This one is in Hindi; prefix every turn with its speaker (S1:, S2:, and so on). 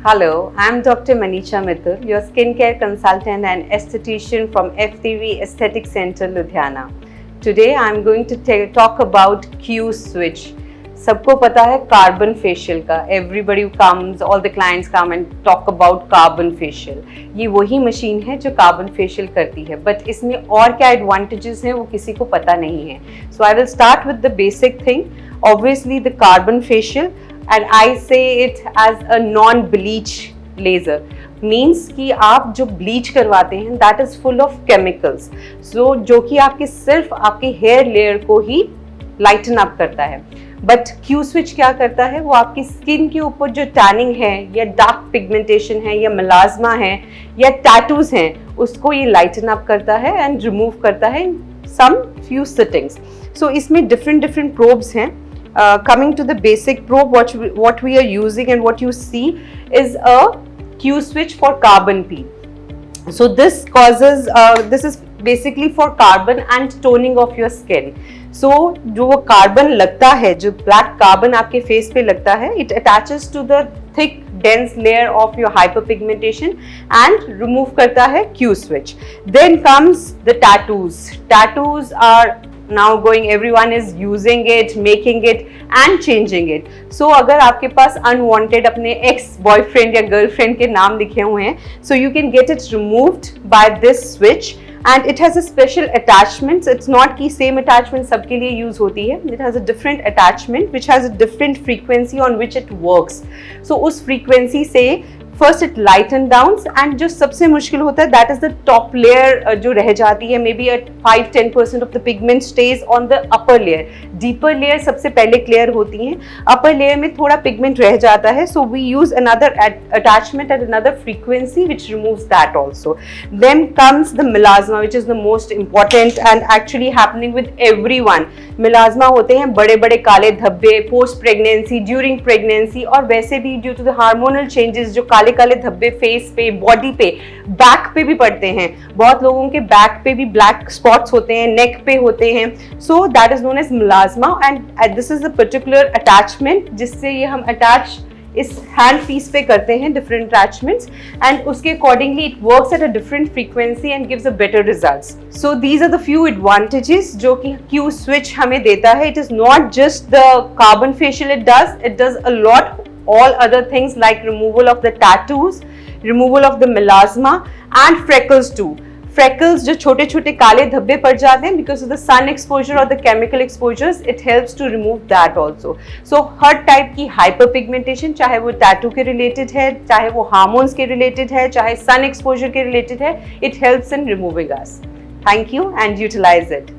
S1: Hello, I'm Dr. Manisha Mithul, your skincare consultant and esthetician from FTV Aesthetic Center, Ludhiana. Today I'm going to talk about Q Switch. सबको पता है कार्बन फेशियल का. Everybody comes, all the clients come and talk about carbon facial. ये वही मशीन है जो कार्बन फेशियल करती है, बट इसमें और क्या एडवांटेजेस हैं वो किसी को पता नहीं है. So I will start with the basic thing. Obviously the carbon facial, and I say it as a non-bleach laser. Means कि आप जो ब्लीच करवाते हैं that is full of chemicals, so जो कि आपके सिर्फ आपके हेयर लेयर को ही लाइटन अप करता है. बट क्यू स्विच क्या करता है, वो आपकी स्किन के ऊपर जो टैनिंग है या डार्क पिगमेंटेशन है या मेलाज्मा है या टैटूज हैं उसको ये लाइटन अप करता है एंड रिमूव करता है इन सम फ्यू सिटिंग्स. सो इसमें डिफरेंट प्रोब्स हैं. Coming to the basic probe, what we are using and what you see is a Q switch for carbon P. So this is basically for carbon and toning of your skin. So जो वो कार्बन लगता है, जो ब्लैक कार्बन आपके फेस पे लगता है, it attaches to the thick dense layer of your hyperpigmentation and remove करता है Q switch. Then comes the tattoos. Tattoos are now going, everyone is using it, making it and changing it. So अगर आपके पास unwanted अपने ex boyfriend या girlfriend के नाम लिखे हुए हैं, so you can get it removed by this switch. And it has a special attachment. It's not कि same attachment सबके लिए use होती है. It has a different attachment which has a different frequency on which it works. So उस frequency से first it lighten downs and जो सबसे मुश्किल होता है that is the top layer जो रह जाती है. May be 5-10% of the pigment stage on the upper layer. Deeper layer सबसे पहले क्लियर होती हैं, अपर लेयर में थोड़ा पिगमेंट रह जाता है. So we use another attachment at another frequency which removes that also. Then comes the melasma which is the most important and actually happening with everyone. Melasma होते हैं बड़े बड़े काले धब्बे पोस्ट प्रेगनेंसी, ड्यूरिंग प्रेगनेंसी और वैसे भी due to the hormonal changes जो काले काले धब्बे फेस पे, बॉडी पे, बैक पे भी पड़ते हैं. बहुत लोगों के बैक पे भी ब्लैक स्पॉट्स होते हैं, नेक पे होते हैं. So that is known as melasma and this is a particular attachment जिससे ये हम अटैच इस हैंड पीस पे करते हैं डिफरेंट अटैचमेंट्स एंड उसके accordingly it works at a different frequency and gives a better results. So these are the few advantages जो कि क्यू स्विच हमें देता है. It is not just the carbon facial it does a lot all other things like removal of the tattoos, removal of the melasma and freckles too. Freckles जो छोटे छोटे काले धब्बे पड़ जाते हैं because of the sun exposure or the chemical exposures, it helps to remove that also. So her type की hyperpigmentation, चाहे वो tattoo के related है, चाहे वो hormones के related है, चाहे sun exposure के related है, it helps in removing us. Thank you and utilize it.